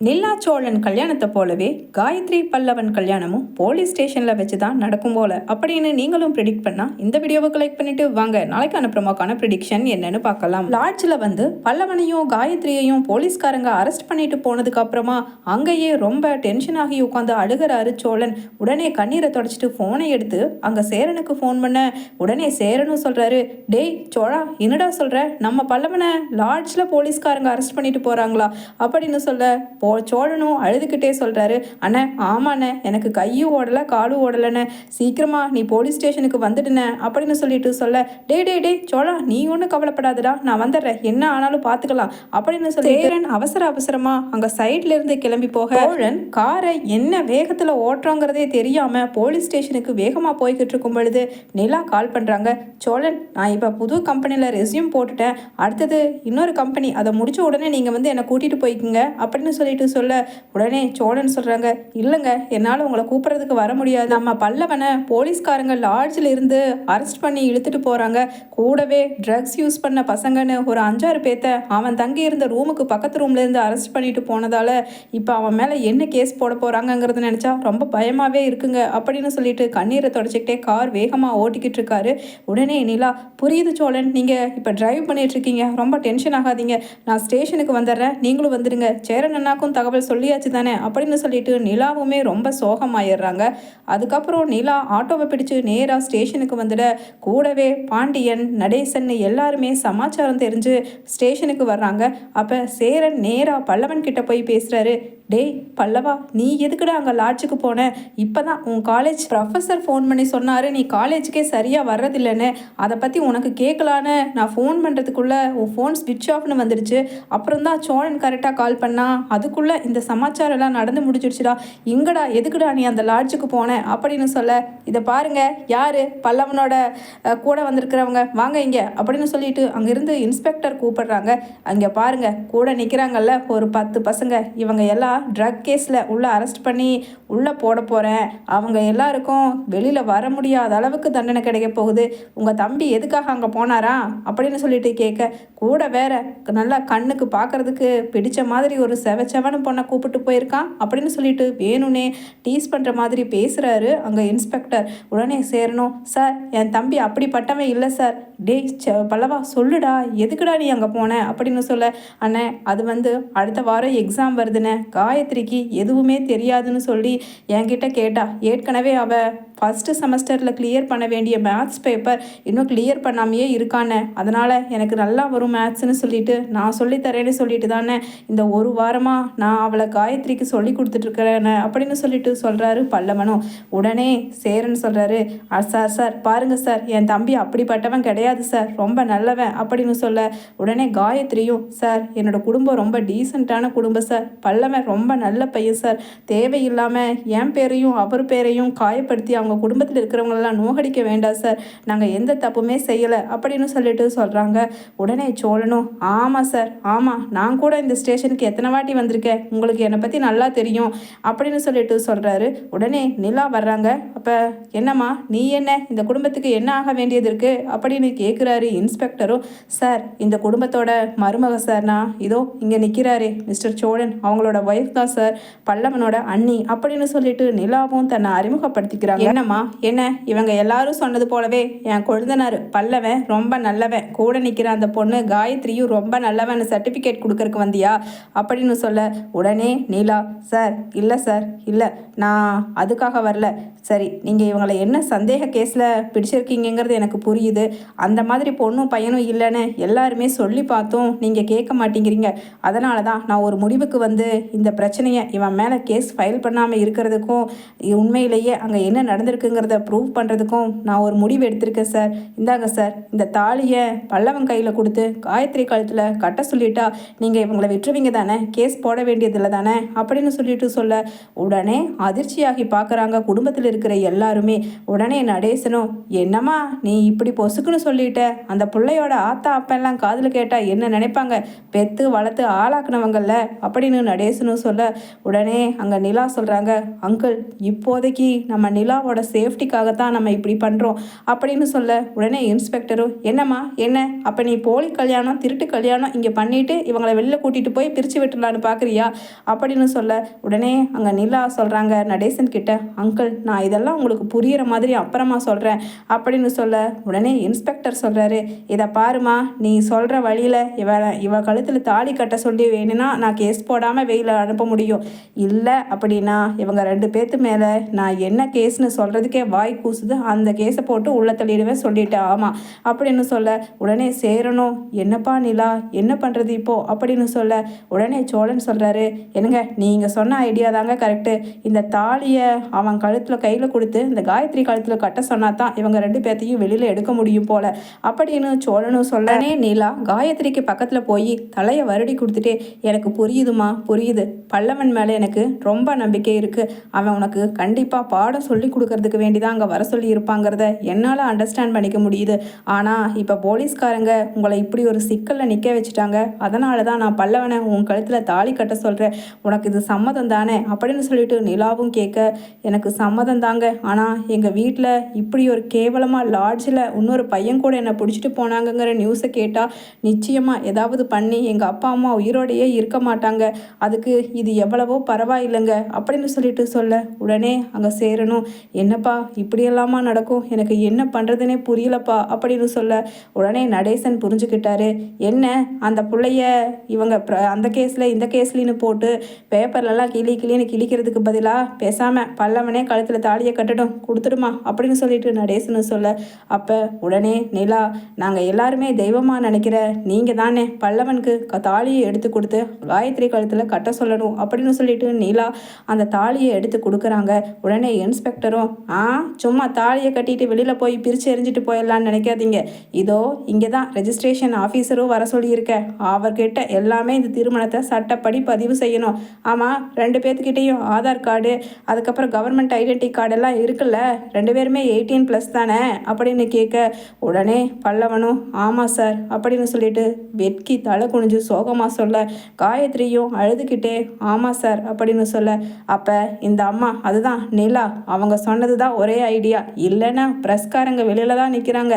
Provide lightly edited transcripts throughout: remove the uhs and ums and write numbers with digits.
நிலா சோழன் கல்யாணத்தை போலவே காயத்ரி பல்லவன் கல்யாணமும் போலீஸ் ஸ்டேஷன்ல வச்சு தான் நடக்கும் போல அப்படின்னு நீங்களும் ப்ரிடிக்ட் பண்ணா இந்த வீடியோவை கலெக்ட் பண்ணிட்டு வாங்க நாளைக்கான ப்ரோமோக்கான ப்ரிடிக்ஷன் என்னன்னு பார்க்கலாம். லாட்ஜில் வந்து பல்லவனையும் காயத்ரியையும் போலீஸ்காரங்க அரெஸ்ட் பண்ணிட்டு போனதுக்கு அப்புறமா அங்கேயே ரொம்ப டென்ஷன் ஆகி உட்காந்து அழுகிறாரு சோழன். உடனே கண்ணீரை தொடச்சிட்டு போனை எடுத்து அங்க சேரனுக்கு ஃபோன் பண்ண உடனே சேரனும் சொல்றாரு, டேய் சோழா என்னடா சொல்ற, நம்ம பல்லவனை லாட்ஜில் போலீஸ்காரங்க அரெஸ்ட் பண்ணிட்டு போறாங்களா அப்படின்னு சொல்ல சோழனும் அழுதுகிட்டே சொல்றாரு, அண்ணே ஆமாண்ணே எனக்கு கையும் ஓடலை காலும் ஓடலைண்ணே, சீக்கிரமா நீ போலீஸ் ஸ்டேஷனுக்கு வந்துடுன அப்படின்னு சொல்லிட்டு சொல்ல, டே டே டே சோழா நீ ஒன்றும் கவலைப்படாதடா நான் வந்துடுறேன் என்ன ஆனாலும் பார்த்துக்கலாம் அப்படின்னு சொல்லி சேரன் அவசரமா அங்க சைட்ல இருந்து கிளம்பி போக சோழன் காரை என்ன வேகத்துல ஓட்டுறோங்கிறதே தெரியாம போலீஸ் ஸ்டேஷனுக்கு வேகமா போய்கிட்டு இருக்கும் பொழுது நிலா கால் பண்றாங்க. சோழன் நான் இப்ப புது கம்பெனில ரெஸ்யூம் போட்டுட்டேன், அடுத்தது இன்னொரு கம்பெனி அதை முடிச்ச உடனே நீங்க வந்து என்னை கூட்டிட்டு போய்க்குங்க அப்படின்னு சொல்லிட்டு சொல்ல உடனே சோழன் சொல்றாங்க, இல்லைங்க என்னால் உங்களை கூப்பிட்றதுக்கு வர முடியாது, நம்ம பல்லவனை போலீஸ்காரங்க லாட்ஜில் இருந்து அரெஸ்ட் பண்ணி இழுத்துட்டு போறாங்க, கூடவே ட்ரக்ஸ் யூஸ் பண்ண பசங்கன்னு ஒரு 5-6 பேர்த்த அவன் தங்கி இருந்த ரூமுக்கு பக்கத்து ரூம்ல இருந்து அரெஸ்ட் பண்ணிட்டு போனதால இப்போ அவன் மேலே என்ன கேஸ் போட போறாங்கிறத நினைச்சா ரொம்ப பயமாவே இருக்குங்க அப்படின்னு சொல்லிட்டு கண்ணீரை தொடச்சிக்கிட்டே கார் வேகமாக ஓட்டிக்கிட்டு இருக்காரு. உடனே நிலா, புரியுது சோழன் நீங்க இப்போ டிரைவ் பண்ணிட்டு இருக்கீங்க, ரொம்ப டென்ஷன் ஆகாதீங்க, நான் ஸ்டேஷனுக்கு வந்துடுறேன் நீங்களும் வந்துடுங்க, சேரன் அண்ணாக்கும் தகவல் சொல்லியாச்சு தானே அப்படின்னு சொல்லிட்டு நிலாவுமே ரொம்ப சோகமாயிடுறாங்க. அதுக்கப்புறம் நிலா ஆட்டோவை பிடிச்சு நேராக ஸ்டேஷனுக்கு வந்துட கூடவே பாண்டியன் நடேசன் எல்லாருமே சமாச்சாரம் தெரிஞ்சு ஸ்டேஷனுக்கு வர்றாங்க. அப்போ சேரன் நேராக பல்லவன் கிட்ட போய் பேசுறாரு, டேய் பல்லவா நீ எதுக்குடா அங்கே லாட்ஜுக்கு போன, இப்போ தான் உன் காலேஜ் ப்ரொஃபஸர் ஃபோன் பண்ணி சொன்னார் நீ காலேஜுக்கே சரியாக வர்றதில்லைன்னு, அதை பற்றி உனக்கு கேட்கலான்னு நான் ஃபோன் பண்ணுறதுக்குள்ளே உன் ஃபோன் ஸ்விட்ச் ஆஃப்னு வந்துடுச்சு, அப்புறம் தான் சோழன் கரெக்டாக கால் பண்ணா அதுக்குள்ளே இந்த சமாச்சாரம்லாம் நடந்து முடிச்சிடுச்சுடா, எங்கடா எதுக்குடா நீ அந்த லாட்ஜுக்கு போன அப்படின்னு சொல்ல, இதை பாருங்க யார் பல்லவனோட கூட வந்திருக்கிறவங்க வாங்க இங்கே அப்படின்னு சொல்லிட்டு அங்கேருந்து இன்ஸ்பெக்டர் கூப்பிடுறாங்க. அங்கே பாருங்க கூட நிற்கிறாங்கல்ல ஒரு 10 பசங்க, இவங்க எல்லாம் ட்ரக் கேஸில் உள்ளே அரெஸ்ட் பண்ணி உள்ளே போட போகிறேன், அவங்க எல்லாருக்கும் வெளியில் வர முடியாத அளவுக்கு தண்டனை கிடைக்க போகுது, உங்கள் தம்பி எதுக்காக அங்கே போனாரா அப்படின்னு சொல்லிட்டு கேட்க, கூட வேற நல்லா கண்ணுக்கு பார்க்குறதுக்கு பிடிச்ச மாதிரி ஒரு செவச்சவனு பொண்ணை கூப்பிட்டு போயிருக்கான் அப்படின்னு சொல்லிட்டு வேணும்னே டீஸ் பண்ணுற மாதிரி பேசுகிறாரு அங்கே இன்ஸ்பெக்டர். உடனே சேரணும், சார் என் தம்பி அப்படிப்பட்டவன் இல்லை சார், டே பல்லவா சொல்லுடா எதுக்குடா நீ அங்கே போன அப்படின்னு சொல்ல, அண்ணே அது வந்து அடுத்த வாரம் எக்ஸாம் வருதுண்ணே, காயத்ரிக்கு எதுவுமே தெரியாதுன்னு சொல்லி என்கிட்ட கேட்டா, ஏற்கனவே அவள் ஃபஸ்ட்டு செமஸ்டரில் கிளியர் பண்ண வேண்டிய மேத்ஸ் பேப்பர் இன்னும் கிளியர் பண்ணாமையே இருக்கானே, அதனால் எனக்கு நல்லா வரும் மேத்ஸ்ன்னு சொல்லிட்டு நான் சொல்லித்தரேன்னு சொல்லிட்டு தானே இந்த ஒரு வாரமாக நான் அவளை காயத்ரிக்கு சொல்லி கொடுத்துட்ருக்கிறேன்னு அப்படின்னு சொல்லிட்டு சொல்கிறாரு பல்லவனும். உடனே சேரன் சொல்கிறாரு, சார் சார் பாருங்கள் சார் என் தம்பி அப்படிப்பட்டவன் கிடையாது சார், ரொம்ப நல்லவன் அப்படின்னு சொல்ல, உடனே காயத்ரியும், சார் என்னோட குடும்பம் ரொம்ப டீசெண்டான குடும்பம் சார், பல்லவன் ரொம்ப நல்ல பையன் சார், தேவையில்லாமல் என் பேரையும் அவர் பேரையும் காயப்படுத்தி அவங்க குடும்பத்தில் இருக்கிறவங்களெல்லாம் நோகடிக்க வேண்டாம் சார், நாங்கள் எந்த தப்புமே செய்யலை அப்படின்னு சொல்லிட்டு சொல்கிறாங்க. உடனே சோழனும், ஆமாம் சார் ஆமாம் நான் கூட இந்த ஸ்டேஷனுக்கு எத்தனை வாட்டி வந்திருக்கேன், உங்களுக்கு என்னை பற்றி நல்லா தெரியும் அப்படின்னு சொல்லிட்டு சொல்கிறாரு. உடனே நிலா வர்றாங்க. அப்போ என்னம்மா நீ என்ன இந்த குடும்பத்துக்கு என்ன ஆக வேண்டியது இருக்குது அப்படின்னு கேட்குறாரு இன்ஸ்பெக்டரும். சார் இந்த குடும்பத்தோட மருமக சார், நான் இதோ இங்கே நிற்கிறாரே மிஸ்டர் சோழன் அவங்களோட ஒய்ஃப் தான் சார், பல்லவனோட அண்ணி அப்படின்னு சொல்லிட்டு நிலாவும் தன்னை அறிமுகப்படுத்திக்கிறாங்க. என்னம்மா என்ன இவங்க எல்லாரும் சொன்னது போலவே என் கொழுந்தனார் பல்லவன் ரொம்ப நல்லவன், கூட நிற்கிற அந்த பொண்ணு காயத்ரியும் ரொம்ப நல்லவன் சர்டிஃபிகேட் கொடுக்கறக்கு வந்தியா அப்படின்னு சொல்ல, உடனே நீலா, சார் இல்லை சார் இல்லை நான் அதுக்காக வரல, சரி நீங்கள் இவங்களை என்ன சந்தேக கேஸில் பிடிச்சிருக்கீங்கிறது எனக்கு புரியுது, அந்த மாதிரி பொண்ணும் பையனும் இல்லைன்னு எல்லாருமே சொல்லி பார்த்தோம் நீங்கள் கேட்க மாட்டேங்கிறீங்க, அதனால தான் நான் ஒரு முடிவுக்கு வந்து இந்த பிரச்சனையை இவன் மேலே கேஸ் ஃபைல் பண்ணாமல் இருக்கிறதுக்கும் உண்மையிலேயே அங்கே என்ன நடந்திருக்குங்கிறத ப்ரூவ் பண்ணுறதுக்கும் நான் ஒரு முடிவு எடுத்திருக்கேன் சார், இந்தாங்க சார் இந்த தாலியை பல்லவன் கையில் கொடுத்து காயத்ரி கழுத்தில் கட்ட சொல்லிட்டா நீங்கள் இவங்களை விட்டுருவீங்க தானே, கேஸ் போட வேண்டியதில்லை தானே அப்படின்னு சொல்லிட்டு சொல்ல, உடனே அதிர்ச்சியாகி பார்க்குறாங்க குடும்பத்தில் இருக்கிற எல்லாருமே. உடனே நடேசனும், என்னம்மா நீ இப்படி பொசுக்குன்னு சொல்லிட்ட, அந்த பிள்ளையோட ஆத்தா அப்பெல்லாம் காதில் கேட்டால் என்ன நினைப்பாங்க, பெற்று வளர்த்து ஆளாக்குனவங்கல்ல அப்படின்னு நடேசனும் சொல்ல, உடனே அங்கே நிலா சொல்கிறாங்க, அங்கிள் இப்போதைக்கு நம்ம நிலாவோட சேஃப்டிக்காகத்தான் நம்ம இப்படி பண்ணுறோம் அப்படின்னு சொல்ல, உடனே இன்ஸ்பெக்டரும் என்னம்மா என்ன, அப்போ நீ போலி கல்யாணம் திருட்டு கல்யாணம் இங்கே பண்ணிவிட்டு இவங்களை வெளில கூட்டிகிட்டு போய் பிரித்து விட்டுலான்னு பார்க்குறியா அப்படின்னு சொல்ல, உடனே அங்கே நிலா சொல்கிறாங்க நடேசன் கிட்ட, அங்கிள் நான் இதெல்லாம் உங்களுக்கு புரிகிற மாதிரி அப்புறமா சொல்கிறேன் அப்படின்னு சொல்ல, உடனே இன்ஸ்பெக்டர் சொல்கிறாரு, இதை பாருமா, நீ சொல்கிற வழியில் இவ கழுத்தில் தாலி கட்ட சொல்லி வேணும்னா நான் கேஸ் போடாமல் வெயில அனுப்ப முடியும், இல்லை அப்படின்னா இவங்க 2 பேர்த்து மேலே நான் என்ன கேஸ்னு சொல்கிறதுக்கே வாய் கூசுது, அந்த கேஸை போட்டு உள்ள தள்ளிடுவேன் சொல்லிட்டேன் ஆமாம் அப்படின்னு சொல்ல, உடனே சேரணும் என்னப்பா நிலா என்ன பண்ணுறது இப்போ அப்படின்னு சொல்ல, உடனே சோழன் சொல்கிறாரு, என்னங்க நீங்கள் சொன்ன ஐடியா தாங்க கரெக்டு, இந்த தாலியை அவன் கழுத்தில் கையில் கொடுத்து இந்த காயத்ரி கழுத்தில் கட்ட சொன்னா தான் இவங்க 2 பேர்த்தையும் வெளியில் எடுக்க முடியும் போல அப்படின்னு சோழனும் சொல்லனே, நிலா காயத்ரிக்கு பக்கத்தில் போய் தலையை வருடி கொடுத்துட்டே, எனக்கு புரியுதுமா புரியுது, பல்லவன் மேலே எனக்கு ரொம்ப நம்பிக்கை இருக்குது, அவன் உனக்கு கண்டிப்பாக பாடம் சொல்லி கொடுக்கறதுக்கு வேண்டிதான் அங்கே வர சொல்லி இருப்பாங்கிறத என்னால் அண்டர்ஸ்டாண்ட் பண்ணிக்க முடியுது, ஆனால் இப்போ போலீஸ்காரங்க உங்களை இப்படி ஒரு சிக்கலில் நிற்க வச்சுட்டாங்க, அதனால தான் நான் பல்லவனை உன் கழுத்தில் தாலி கட்ட சொல்கிறேன், உனக்கு இது சம்மதம் தானே அப்படின்னு சொல்லிட்டு நிலாவும் கேட்க, எனக்கு சம்மதம் தாங்க, ஆனால் எங்கள் வீட்டில் இப்படி ஒரு கேவலமாக லாட்ஜில் இன்னொரு பையன் கூட என்னை பிடிச்சிட்டு போனாங்கங்கிற நியூஸை கேட்டால் நிச்சயமாக ஏதாவது பண்ணி எங்கள் அப்பா அம்மா உயிரோடையே இருக்க மாட்டாங்க, அதுக்கு இது எவ்வளவோ பரவாயில்லைங்க அப்படின்னு சொல்லிட்டு சொல்ல, உடனே அங்கே சேரணும் என்னப்பா இப்படியெல்லாமா நடக்கும், எனக்கு என்ன பண்ணுறதுனே புரியலப்பா அப்படின்னு சொல்ல, உடனே நடேசன் புரிஞ்சுக்கிட்டாரு, என்ன அந்த பிள்ளைய இவங்க அந்த கேஸில் இந்த கேஸ்லின்னு போட்டு பேப்பர்லலாம் கிளின்னு கிழிக்கிறதுக்கு பதிலாக பேசாமல் பல்லவனே கழுத்தில் தாலியை கட்டட்டும் கொடுத்துடுமா அப்படின்னு சொல்லிட்டு நடேசனு சொல்ல, அப்போ உடனே நிலா, நாங்கள் எல்லாருமே தெய்வமாக நினைக்கிற நீங்கள் தானே பல்லவனுக்கு தாலியை எடுத்து கொடுத்து காயத்ரி கழுத்தில் கட்ட சொல்லணும் அப்படின்னு சொல்லிட்டு நிலா அந்த தாலியை எடுத்து கொடுக்குறாங்க. உடனே இன்ஸ்பெக்டரும், சும்மா தாலியை கட்டிட்டு வெளியில் போய் பிரித்து எரிஞ்சிட்டு போயிடலான்னு நினைக்காதீங்க, இதோ இங்கே தான் ரெஜிஸ்ட்ரேஷன் ஆஃபீஸரும் வர சொல்லியிருக்க, அவர்கிட்ட எல்லாமே இந்த திருமணத்தை சட்டப்படி பதிவு செய்யணும், ஆமாம் 2 பேர்த்துக்கிட்டேயும் ஆதார் கார்டு அதுக்கப்புறம் கவர்மெண்ட் ஐடென்டி கார்டெல்லாம் இருக்குல்ல, 2 பேருமே 18+ தானே அப்படின்னு கேட்க, உடனே பல்லவனும் ஆமாம் சார் அப்படின்னு சொல்லிட்டு வெட்கி தலை குனிஞ்சு சோகமாக சொல்ல, காயத்ரியும் அழுதுகிட்டே ஆமாம் சார் அப்படின்னு சொல்ல, அப்போ இந்த அம்மா அதுதான் நிலா அவங்க சொன்னது தான் ஒரே ஐடியா, இல்லைன்னா ப்ரெஸ்காரங்க வெளியில் தான் நிற்கிறாங்க,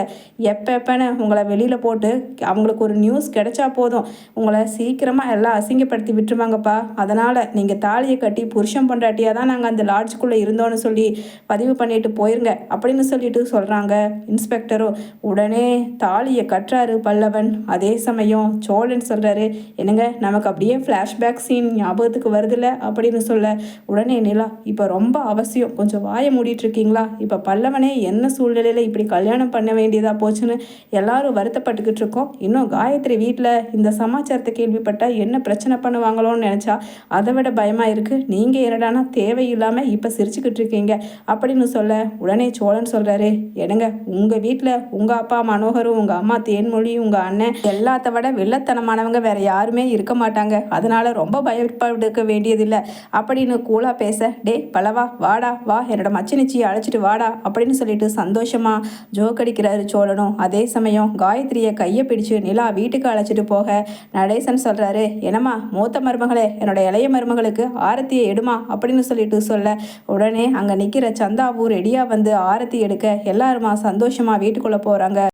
எப்பன்னு உங்களை வெளியில் போட்டு அவங்களுக்கு ஒரு நியூஸ் கிடைச்சா போதும் உங்களை சீக்கிரமாக எல்லாம் அசிங்கப்படுத்தி விட்டுருவாங்கப்பா, அதனால் நீங்கள் தாலியை கட்டி புருஷன் பொண்டாட்டியாக தான் நாங்கள் அந்த லாட்ஜுக்குள்ளே இருந்தோன்னு சொல்லி பதிவு பண்ணிட்டு போயிருங்க அப்படின்னு சொல்லிட்டு சொல்கிறாங்க இன்ஸ்பெக்டரும். உடனே தாலியை கட்டுறாரு பல்லவன். அதே சமயம் சோழன் சொல்கிறாரு, என்னங்க நமக்கு அப்படியே ஃப்ளாஷ்பேக் சீன் ஞாபகத்துக்கு வருதில்ல அப்படின்னு சொல்ல, உடனே நிலா, இப்போ ரொம்ப அவசியம் கொஞ்சம் வாயை மூடிட்டு இருக்கீங்களா, இப்போ பல்லவனே என்ன சூழ்நிலையில் இப்படி கல்யாணம் பண்ண வேண்டியதாக போச்சுன்னு எல்லாரும் வருத்தப்பட்டுக்கிட்டு இருக்கோம், இன்னும் காயத்ரி வீட்டில் இந்த சமாச்சாரத்தை கேள்விப்பட்டால் என்ன பிரச்சனை பண்ணுவாங்களோன்னு நினச்சா அதை விட பயமாக இருக்குது, நீங்கள் என்னடானா தேவையில்லாமல் இப்போ சிரிச்சுக்கிட்டு இருக்கீங்க அப்படின்னு சொல்ல, உடனே சோழன் சொல்கிறாரு, என்னங்க உங்கள் வீட்டில் உங்கள் அப்பா மனோகரும் உங்கள் அம்மா தேன்மொழி உங்கள் அண்ணன் எல்லாத்த விட வில்லத்தனமானவங்க வேறு யாருமே இருக்க மாட்டாங்க, அதனால் ரொம்ப பயப்படுக்க வேண்டியதில்லை அப்படின்னு கூலாக பேச, டே பலவா வாடா வா என்னோட மச்சினிச்சியை அழைச்சிட்டு வாடா அப்படின்னு சொல்லிட்டு சந்தோஷமாக ஜோக்கடிக்கிறாரு சோழனும். அதே சமயம் காயத்ரியை கையை பிடிச்சு நிலா வீட்டுக்கு அழைச்சிட்டு போக நடேசன் சொல்கிறாரு, என்னம்மா மூத்த மருமகளே என்னோட இளைய மருமகளுக்கு ஆரத்தியை எடுமா அப்படின்னு சொல்லிட்டு சொல்ல, உடனே அங்கே நிற்கிற சந்தாவூர் ரெடியாக வந்து ஆரத்தி எடுக்க எல்லாருமா சந்தோஷமாக வீட்டுக்குள்ளே போகிறாங்க.